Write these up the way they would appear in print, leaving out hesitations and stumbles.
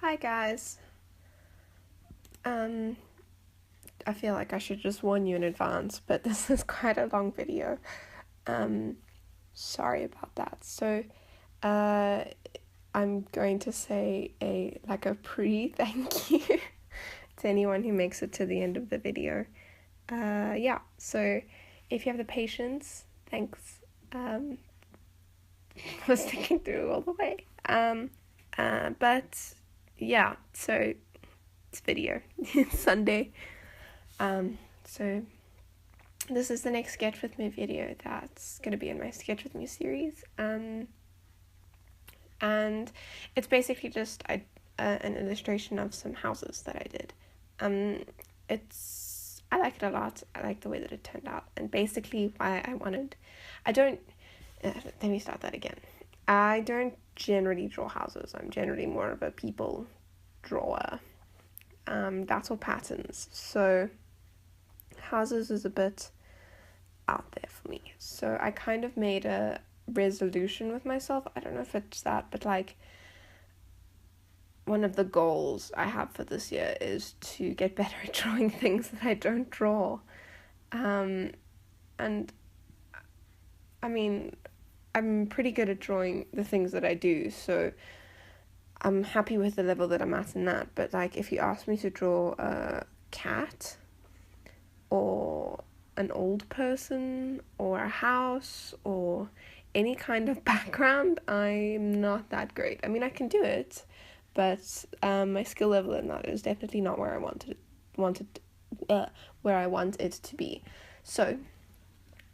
Hi guys. I feel like I should just warn you in advance, but this is quite a long video. Sorry about that. So, I'm going to say a pre-thank you to anyone who makes it to the end of the video. So if you have the patience, thanks for sticking through all the way. So it's video. It's Sunday. So this is the next Sketch With Me video that's going to be in my Sketch With Me series. And it's basically just an illustration of some houses that I did. I like it a lot. I like the way that it turned out. And basically let me start that again. I don't generally draw houses. I'm generally more of a people drawer. That's all patterns. So houses is a bit out there for me. So I kind of made a resolution with myself. I don't know if it's that, but one of the goals I have for this year is to get better at drawing things that I don't draw. And I mean, I'm pretty good at drawing the things that I do, so I'm happy with the level that I'm at in that. But if you ask me to draw a cat or an old person or a house or any kind of background, I'm not that great. I mean, I can do it, but my skill level in that is definitely not where I want it to be. So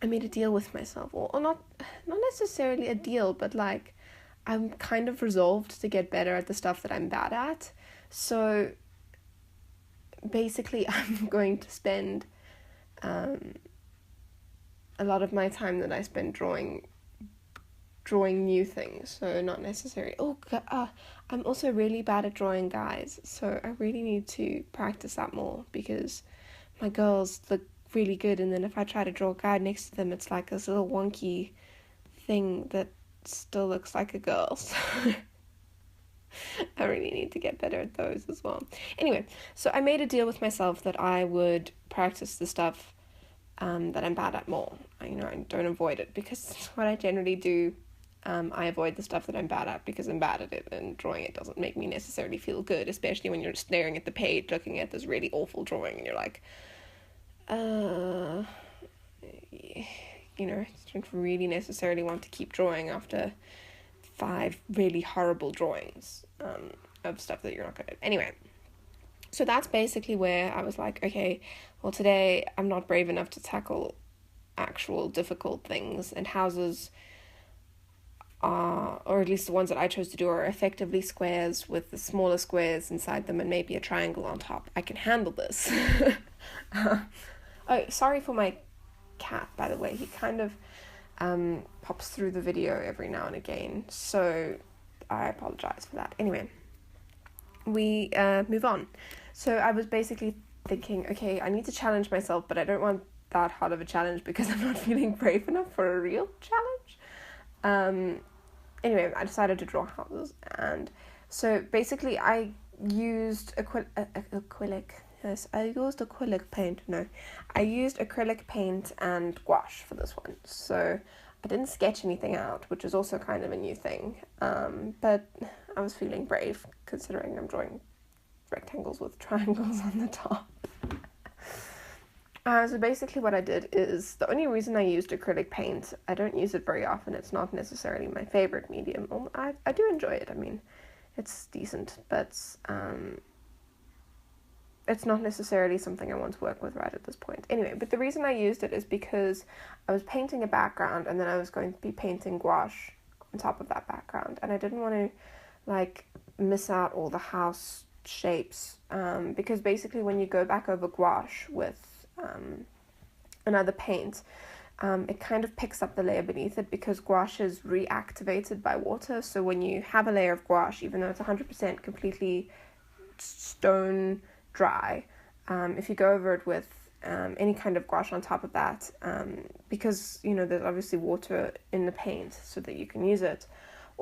I made a deal with myself, or not necessarily a deal, but I'm kind of resolved to get better at the stuff that I'm bad at. So basically I'm going to spend a lot of my time that I spend drawing new things. So not necessarily I'm also really bad at drawing guys, so I really need to practice that more, because my girls look really good, and then if I try to draw a guy next to them, it's like this little wonky thing that still looks like a girl. So I really need to get better at those as well. Anyway, so I made a deal with myself that I would practice the stuff that I'm bad at more. I don't avoid it, because what I generally do, I avoid the stuff that I'm bad at because I'm bad at it, and drawing it doesn't make me necessarily feel good, especially when you're staring at the page looking at this really awful drawing and you're like, I don't really necessarily want to keep drawing after 5 really horrible drawings of stuff that you're not good at. Anyway, so that's basically where I was like, okay, well, today I'm not brave enough to tackle actual difficult things, and houses are, or at least the ones that I chose to do, are effectively squares with the smaller squares inside them and maybe a triangle on top. I can handle this. Oh, sorry for my cat, by the way. He kind of pops through the video every now and again, so I apologize for that. Anyway, we move on. So I was basically thinking, okay, I need to challenge myself, but I don't want that hard of a challenge because I'm not feeling brave enough for a real challenge. Anyway, I decided to draw houses, and so basically I used acrylic. Yes, I used acrylic paint. No, I used acrylic paint and gouache for this one. So I didn't sketch anything out, which is also kind of a new thing. But I was feeling brave, considering I'm drawing rectangles with triangles on the top. So basically what I did is, the only reason I used acrylic paint, I don't use it very often, it's not necessarily my favorite medium. I do enjoy it. I mean, it's decent, but it's not necessarily something I want to work with right at this point. Anyway, but the reason I used it is because I was painting a background, and then I was going to be painting gouache on top of that background, and I didn't want to miss out all the house shapes, because basically when you go back over gouache with another paint, it kind of picks up the layer beneath it, because gouache is reactivated by water. So when you have a layer of gouache, even though it's 100% completely stone dry, if you go over it with any kind of gouache on top of that, because there's obviously water in the paint so that you can use it,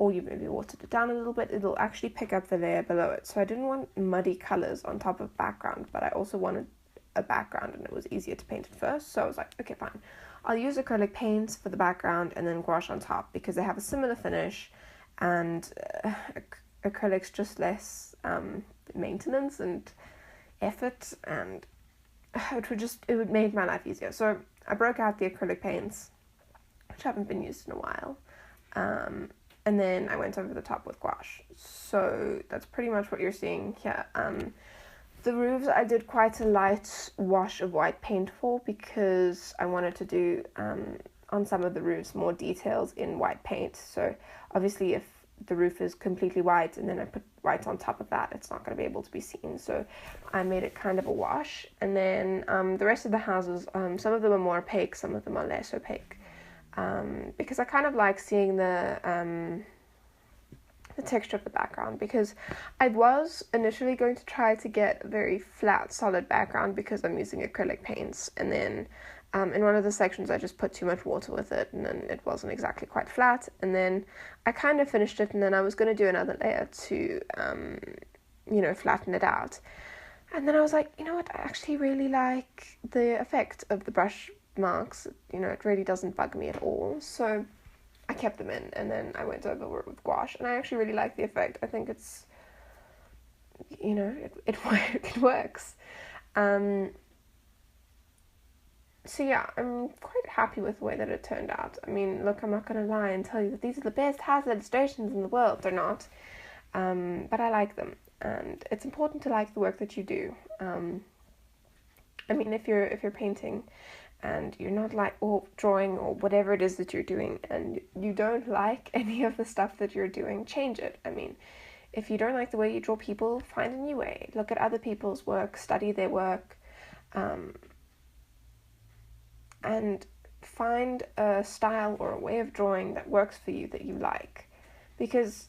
or you maybe watered it down a little bit, it'll actually pick up the layer below it. So I didn't want muddy colors on top of background, but I also wanted a background and it was easier to paint it first. So I was like, okay, fine. I'll use acrylic paints for the background and then gouache on top because they have a similar finish, and acrylic's just less maintenance and effort, and it would make my life easier. So I broke out the acrylic paints, which haven't been used in a while, and then I went over the top with gouache. So that's pretty much what you're seeing here. The roofs I did quite a light wash of white paint for because I wanted to do on some of the roofs more details in white paint. So obviously if the roof is completely white and then I put white on top of that, it's not going to be able to be seen. So I made it kind of a wash. And then the rest of the houses, some of them are more opaque, some of them are less opaque. Because I kind of like seeing the texture of the background, because I was initially going to try to get a very flat, solid background because I'm using acrylic paints, and then in one of the sections I just put too much water with it and then it wasn't exactly quite flat, and then I kind of finished it and then I was going to do another layer to flatten it out, and then I was like, you know what, I actually really like the effect of the brush marks, it really doesn't bug me at all, so I kept them in, and then I went over it with gouache, and I actually really like the effect. I think it's, it works. So yeah, I'm quite happy with the way that it turned out. I mean, look, I'm not going to lie and tell you that these are the best house illustrations in the world. They're not. But I like them, and it's important to like the work that you do. I mean, if you're painting and you're not or drawing or whatever it is that you're doing, and you don't like any of the stuff that you're doing, change it. I mean, if you don't like the way you draw people, find a new way. Look at other people's work, study their work, and find a style or a way of drawing that works for you, that you like. Because,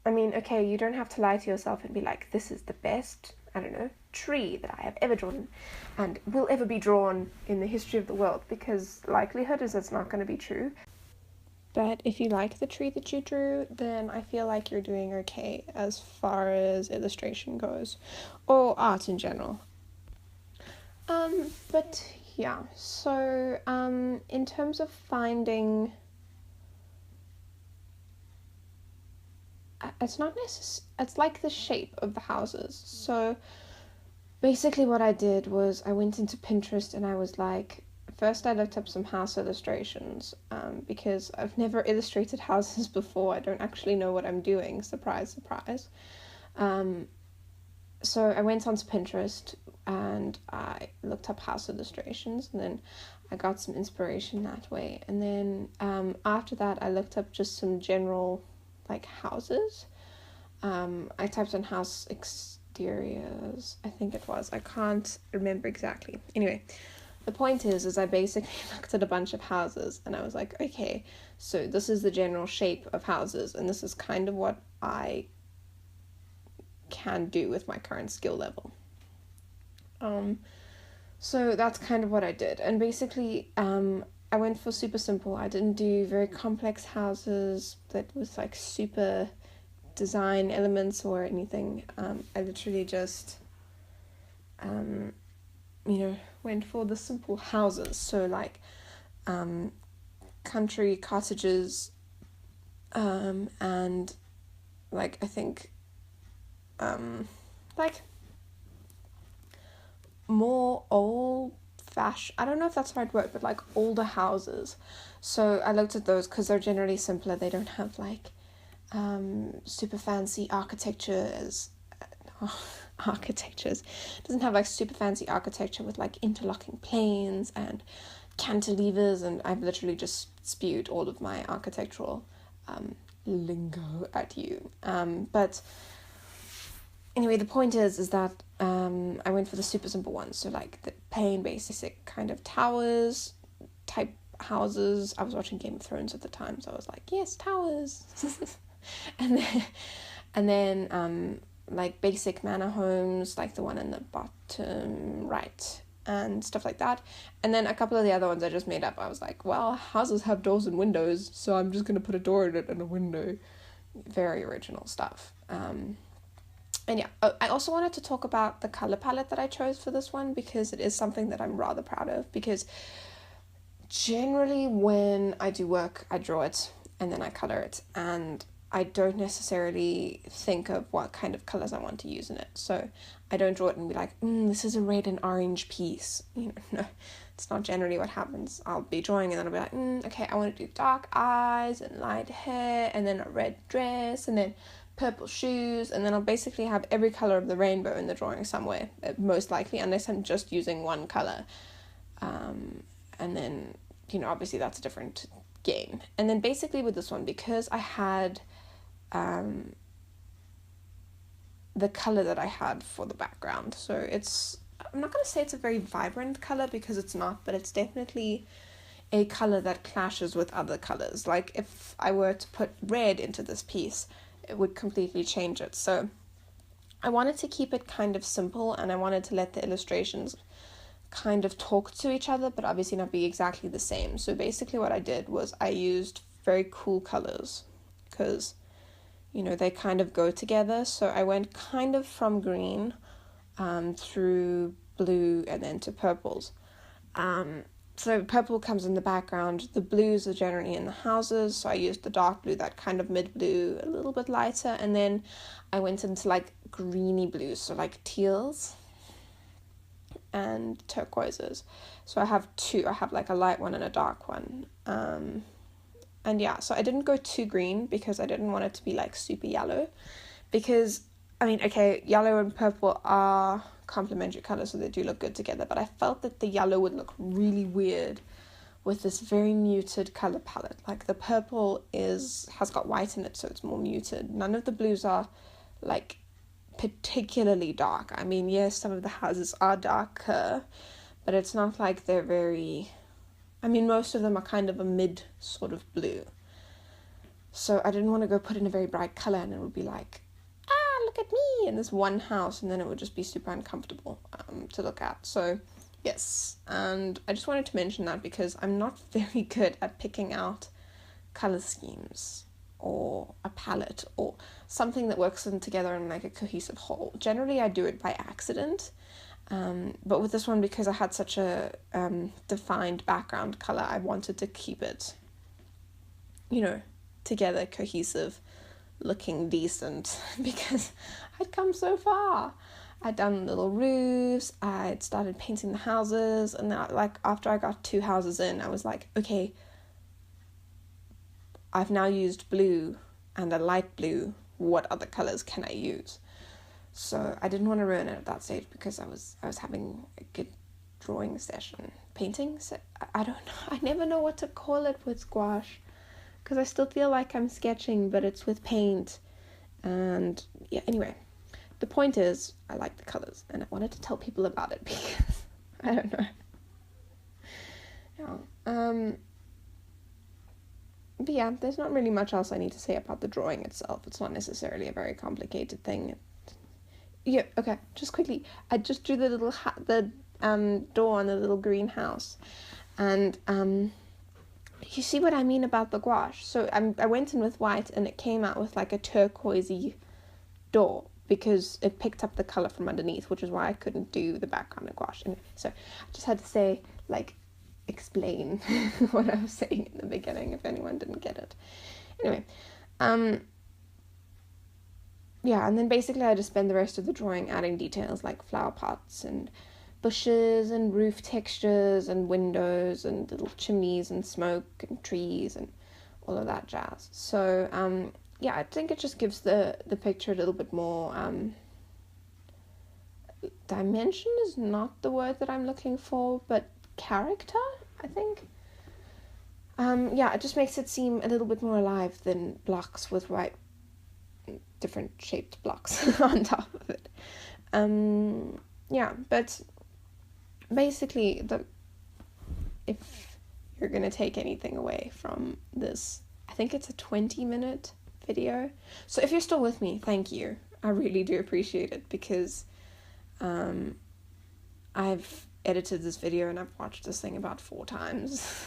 I mean, okay, you don't have to lie to yourself and be like, this is the best, I don't know, tree that I have ever drawn and will ever be drawn in the history of the world, because likelihood is it's not going to be true. But if you like the tree that you drew, then I feel like you're doing okay as far as illustration goes, or art in general. But yeah, so in terms of finding, it's not necessary, it's like the shape of the houses. So basically what I did was I went into Pinterest and I was like, first I looked up some house illustrations, because I've never illustrated houses before. I don't actually know what I'm doing, surprise, surprise. So I went onto Pinterest and I looked up house illustrations, and then I got some inspiration that way. And then after that I looked up just some general houses. I typed in house exteriors, I think it was. I can't remember exactly. Anyway, the point is I basically looked at a bunch of houses and I was like, okay, so this is the general shape of houses, and this is kind of what I can do with my current skill level. So that's kind of what I did, and basically I went for super simple. I didn't do very complex houses that was super design elements or anything. I literally just went for the simple houses, so country cottages, and I think more old-fashioned, I don't know if that's the right word, but older houses. So I looked at those because they're generally simpler. They don't have super fancy architectures. Doesn't have super fancy architecture with interlocking planes and cantilevers, and I've literally just spewed all of my architectural lingo at you. But anyway, the point is that I went for the super simple ones, so the plain basic kind of towers type houses. I was watching Game of Thrones at the time, so I was like, yes, towers. and then basic manor homes, the one in the bottom right, and stuff like that. And then a couple of the other ones I just made up. I was like, well, houses have doors and windows, so I'm just going to put a door in it and a window. very original stuff. And yeah, I also wanted to talk about the color palette that I chose for this one, because it is something that I'm rather proud of, because generally when I do work, I draw it and then I color it, and I don't necessarily think of what kind of colors I want to use in it. So I don't draw it and be like, this is a red and orange piece. No, it's not generally what happens. I'll be drawing and then I'll be like, okay, I want to do dark eyes and light hair and then a red dress and then purple shoes, and then I'll basically have every color of the rainbow in the drawing somewhere, most likely, unless I'm just using one color. And then, obviously that's a different game. And then basically with this one, because I had the color that I had for the background, so I'm not going to say it's a very vibrant color, because it's not, but it's definitely a color that clashes with other colors. Like if I were to put red into this piece, it would completely change it. So I wanted to keep it kind of simple, and I wanted to let the illustrations kind of talk to each other, but obviously not be exactly the same. So basically what I did was I used very cool colors, because they kind of go together. So I went kind of from green through blue and then to purples. So purple comes in the background, the blues are generally in the houses, so I used the dark blue, that kind of mid blue, a little bit lighter, and then I went into like greeny blues, so like teals and turquoises. So I have two. I have like a light one and a dark one. And yeah, so I didn't go too green because I didn't want it to be like super yellow, because okay, yellow and purple are complementary colors, so they do look good together, but I felt that the yellow would look really weird with this very muted color palette. Like the purple has got white in it, so it's more muted. None of the blues are like particularly dark. Yes, some of the houses are darker, but it's not like they're very, most of them are kind of a mid sort of blue. So I didn't want to go put in a very bright color and it would be like, look at me in this one house, and then it would just be super uncomfortable to look at. So yes, and I just wanted to mention that because I'm not very good at picking out color schemes or a palette or something that works them together in like a cohesive whole. Generally I do it by accident, but with this one, because I had such a defined background color, I wanted to keep it together, cohesive, looking decent, because I'd come so far. I'd done little roofs, I'd started painting the houses, and after I got 2 houses in, I was like, okay, I've now used blue and a light blue, what other colors can I use? So I didn't want to ruin it at that stage, because I was having a good drawing session, painting, I don't know, I never know what to call it with gouache, because I still feel like I'm sketching, but it's with paint. And yeah, anyway, the point is I like the colors and I wanted to tell people about it, because I don't know. Yeah. But yeah, there's not really much else I need to say about the drawing itself. It's not necessarily a very complicated thing. Yeah, okay, just quickly, I just drew the little door on the little greenhouse, and you see what I mean about the gouache? So I went in with white and it came out with like a turquoisey door, because it picked up the color from underneath, which is why I couldn't do the background in gouache. Anyway, so I just had to explain what I was saying in the beginning if anyone didn't get it. Anyway, yeah, and then basically I just spend the rest of the drawing adding details like flower pots and bushes and roof textures and windows and little chimneys and smoke and trees and all of that jazz. So yeah, I think it just gives the picture a little bit more dimension is not the word that I'm looking for, but character, I think. Yeah, it just makes it seem a little bit more alive than blocks with white, different shaped blocks on top of it. Yeah, but basically, if you're going to take anything away from this, I think it's a 20-minute video. So if you're still with me, thank you. I really do appreciate it, because I've edited this video and I've watched this thing about 4 times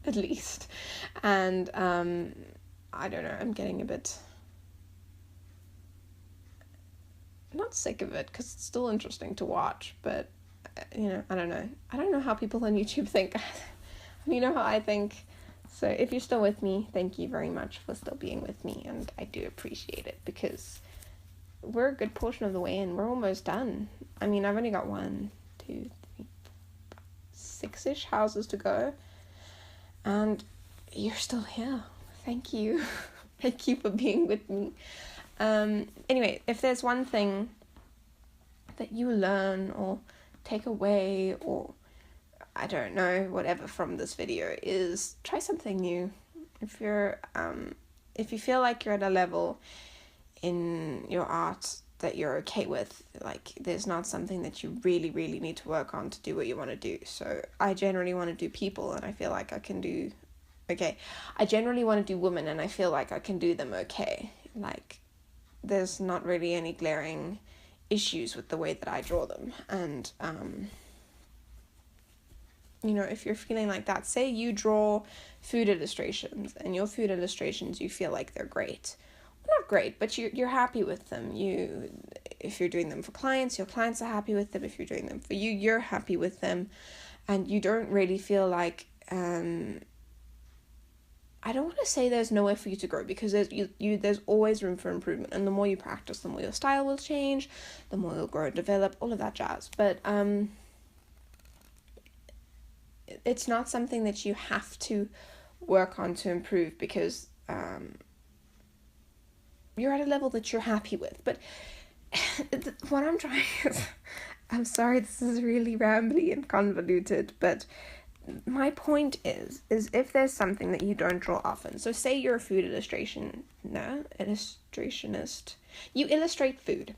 at least, and I don't know, I'm getting a bit, not sick of it, because it's still interesting to watch, but, you know, I don't know how people on YouTube think. You know how I think. So if you're still with me, thank you very much for still being with me, and I do appreciate it, because we're a good portion of the way in. We're almost done. I mean, I've only got 1, 2, 3, 6-ish houses to go, and you're still here. Thank you. Thank you for being with me. Anyway, if there's one thing that you learn or take away, or I don't know, whatever from this video, is try something new. If you feel like you're at a level in your art that you're okay with, like there's not something that you really, really need to work on to do what you want to do. So I generally want to do people, and I feel like I can do okay. I generally want to do women, and I feel like I can do them okay. Like there's not really any glaring issues with the way that I draw them. And you know, if you're feeling like that, say you draw food illustrations, and your food illustrations, you feel like they're great. Well, not great, but you're happy with them. If you're doing them for clients, your clients are happy with them. If you're doing them for you, you're happy with them. And you don't really feel like, I don't want to say there's nowhere for you to grow, because there's always room for improvement. And the more you practice, the more your style will change, the more you'll grow and develop, all of that jazz. But, it's not something that you have to work on to improve, because you're at a level that you're happy with. But what I'm trying is, I'm sorry, this is really rambly and convoluted, but my point is if there's something that you don't draw often, so say you're a food illustrationist, you illustrate food,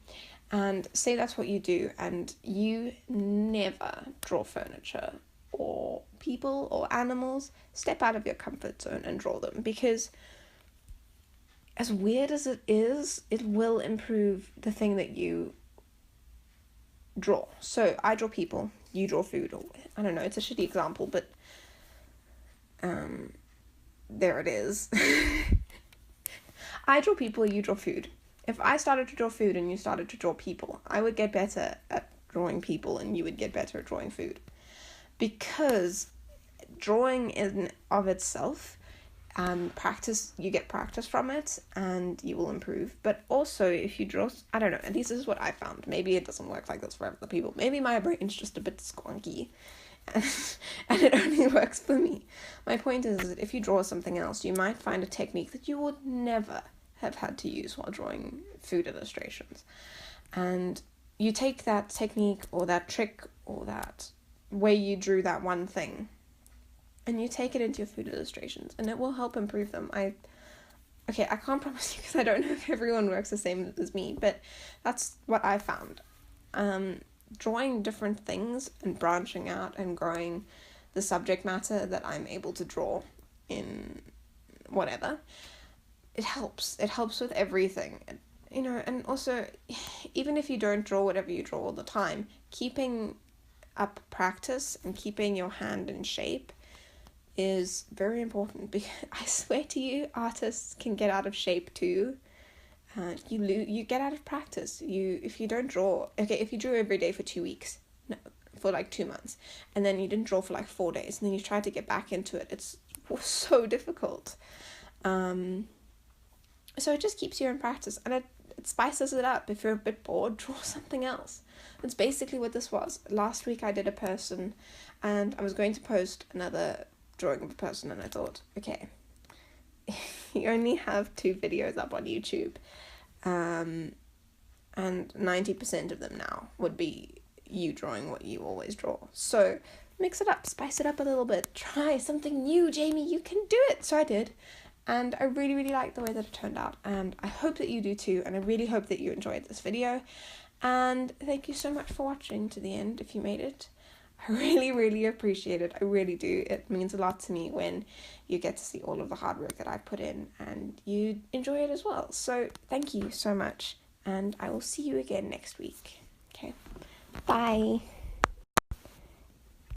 and say that's what you do, and you never draw furniture or people or animals, step out of your comfort zone and draw them, because as weird as it is, it will improve the thing that you draw. So I draw people, you draw food, or I don't know, it's a shitty example, but there it is. I draw people, you draw food. If I started to draw food and you started to draw people, I would get better at drawing people and you would get better at drawing food. Because drawing in of itself, you get practice from it and you will improve. But also if you draw, I don't know, at least this is what I found. Maybe it doesn't work like this for other people. Maybe my brain's just a bit squonky and it only works for me. My point is that if you draw something else, you might find a technique that you would never have had to use while drawing food illustrations. And you take that technique or that trick or that way you drew that one thing, and you take it into your food illustrations, and it will help improve them. I can't promise you, because I don't know if everyone works the same as me, but that's what I found. Drawing different things and branching out and growing the subject matter that I'm able to draw in whatever, it helps with everything, you know. And also, even if you don't draw whatever you draw all the time, keeping up practice and keeping your hand in shape is very important, because I swear to you, artists can get out of shape too. You get out of practice. If you don't draw, if you drew every day for 2 weeks, no, for like 2 months, and then you didn't draw for like 4 days, and then you try to get back into it, it's so difficult. So it just keeps you in practice, and it spices it up. If you're a bit bored, draw something else. That's basically what this was. Last week I did a person, and I was going to post another drawing of a person, and I thought, okay, you only have 2 videos up on YouTube, and 90% of them now would be you drawing what you always draw. So mix it up, spice it up a little bit, try something new, Jamie, you can do it. So I did, and I really, really liked the way that it turned out, and I hope that you do too, and I really hope that you enjoyed this video. And thank you so much for watching to the end if you made it. I really, really appreciate it. I really do. It means a lot to me when you get to see all of the hard work that I put in and you enjoy it as well. So thank you so much, and I will see you again next week. Okay, bye.